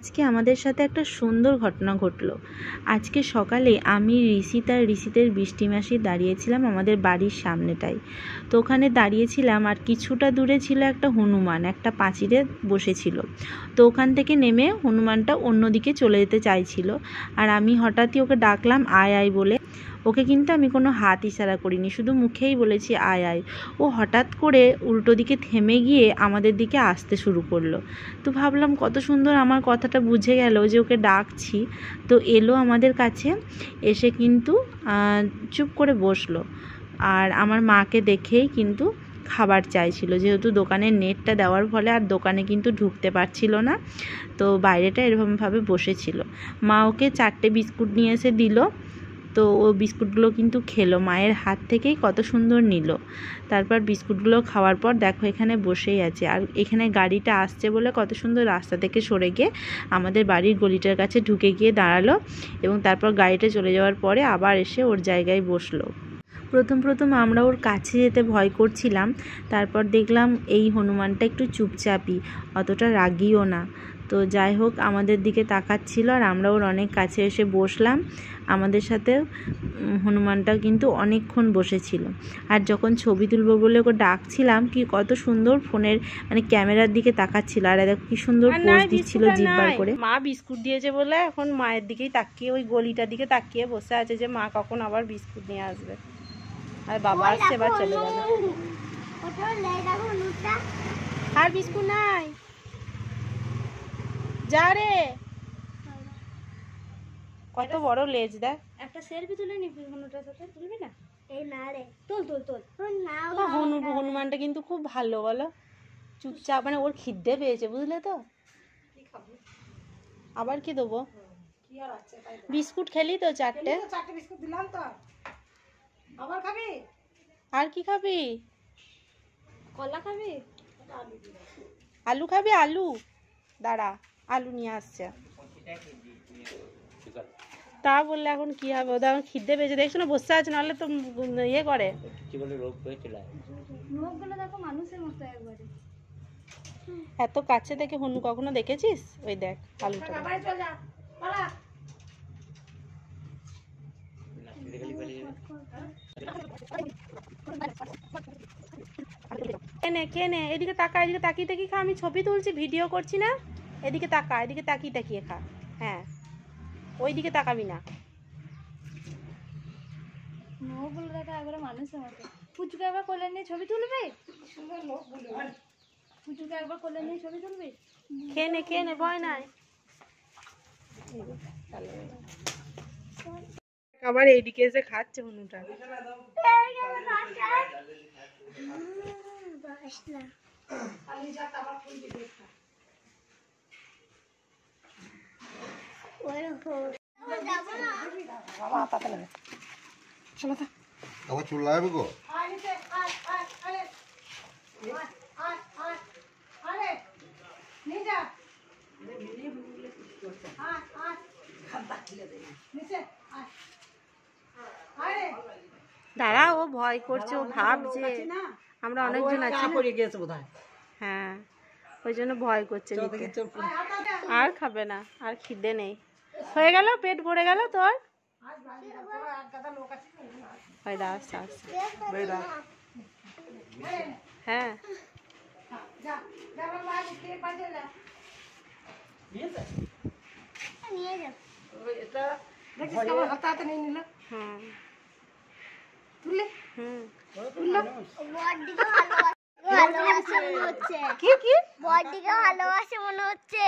আজকে আমাদের সাথে একটা সুন্দর ঘটনা ঘটলো। আজকে সকালে আমি ঋষিতের বৃষ্টি মাসি দাঁড়িয়েছিলাম আমাদের বাড়ির সামনেটাই। তো ওখানে দাঁড়িয়েছিলাম আর কিছুটা দূরে ছিল একটা হনুমান, একটা পাঁচিলে বসেছিল। তো ওখান থেকে নেমে হনুমানটা অন্যদিকে চলে যেতে চাইছিল, আর আমি হঠাৎই ওকে ডাকলাম আয় আয় বলে। ওকে কিন্তু আমি কোনো হাত ইশারা করিনি, শুধু মুখেই বলেছি আয় আয়। ও হঠাৎ করে উল্টো দিকে থেমে গিয়ে আমাদের দিকে আসতে শুরু করলো। তো ভাবলাম কত সুন্দর আমার কথাটা বুঝে গেল যে ওকে ডাকছি। তো এলো আমাদের কাছে, এসে কিন্তু চুপ করে বসলো। আর আমার মাকে দেখেই কিন্তু খাবার চাইছিল, যেহেতু দোকানের নেটটা দেওয়ার ফলে আর দোকানে কিন্তু ঢুকতে পারছিল না। তো বাইরেটা এরকমভাবে বসেছিল। মা ওকে 4টে বিস্কুট নিয়ে এসে দিল। তো ও বিস্কুটগুলো কিন্তু খেলো, মায়ের হাত থেকেই কত সুন্দর নিল। তারপর বিস্কুটগুলো খাওয়ার পর দেখো এখানে বসেই আছে। আর এখানে গাড়িটা আসছে বলে কত সুন্দর রাস্তা থেকে সরে গিয়ে আমাদের বাড়ির গলিটার কাছে ঢুকে গিয়ে দাঁড়ালো, এবং তারপর গাড়িটা চলে যাওয়ার পরে আবার এসে ওর জায়গায় বসলো। প্রথম আমরা ওর কাছে যেতে ভয় করছিলাম, তারপর দেখলাম এই হনুমানটা একটু চুপচাপই, অতটা রাগিও না। তো যাই হোক আমাদের দিকে তাকাচ্ছিল, আর আমরা ওর অনেক কাছে এসে বসলাম। আমাদের সাথে হনুমানটা কিন্তু অনেকক্ষণ বসেছিল। আর যখন ছবি তুলবো বলে ওকে ডাকছিলাম, কি কত সুন্দর ফোনের ক্যামেরার দিকে তাকাচ্ছিল, আর দেখো কি সুন্দর পোজ দিচ্ছিল জিভ বার করে। মা বিস্কুট দিয়েছে বলে এখন মায়ের দিকেই তাকিয়ে, ওই গলিটার দিকে তাকিয়ে বসে আছে যে মা কখন আবার বিস্কুট নিয়ে আসবে। আর বাবা আসছে, এবার চলে গেল। আর বিস্কুট নাই, যা রে। কত বড় লেজ দেখ। একটা সেলফি তুলে নিবি হনুটার সাথে, তুলবি না? এই না রে, তুল। হনুমানটা কিন্তু খুব ভালো, বলো, চুপচাপ, ওর খিদে পেয়েছে, বুঝলে তো। আবার কি দেবো? বিস্কুট খেলি তো 4টে বিস্কুট দিলাম তো। আবার খাবি? আর কি খাবি? কলা খাবি? আলু খাবি? আলু দাঁড়া, আলু নিয়ে আসছে। তা বললে এখন কি হবে? ওদের এখন খিদে পেয়েছে, দেখছো না বসে আছে, নাহলে তো ইয়ে করে কি বলে রোগ হয়েছিল। মুখগুলো দেখো মানুষের মতো একবারে। এত কাছে থেকে হনু কখনো দেখেছিস? ওই দেখ আলুটা। কেনে এদিকে তাকা, এদিকে তাকিয়ে তাকিয়ে খা। আমি ছবি তুলছি, ভিডিও করছি না। এদিকে তাকা, এদিকে তাকিয়ে তাকিয়ে খা। হ্যাঁ, ওই দিকে তাকাবি না। মুখগুলো দেখো একবারে মানুষের মতো। পুচুকে একবার কোলে নিয়ে ছবি তুলবে? পুচুকে একবার কোলে নিয়ে ছবি তুলবে? খেয়ে নে ভয় নাই। আবার এইদিকে এসে খাচ্ছে হনুটা। আবার চুল লাগাবে গো। দাঁড়া, ও ভয় করছে, ও ভাবছে আমরা অনেকজন আছি। হ্যাঁ, ওই জন্য ভয় করছে। আর খাবে না, আর খিদে নেই, হয়ে গেল, পেট ভরে গেল তোর। হ্যাঁ, ভালোবাসে মনে হচ্ছে।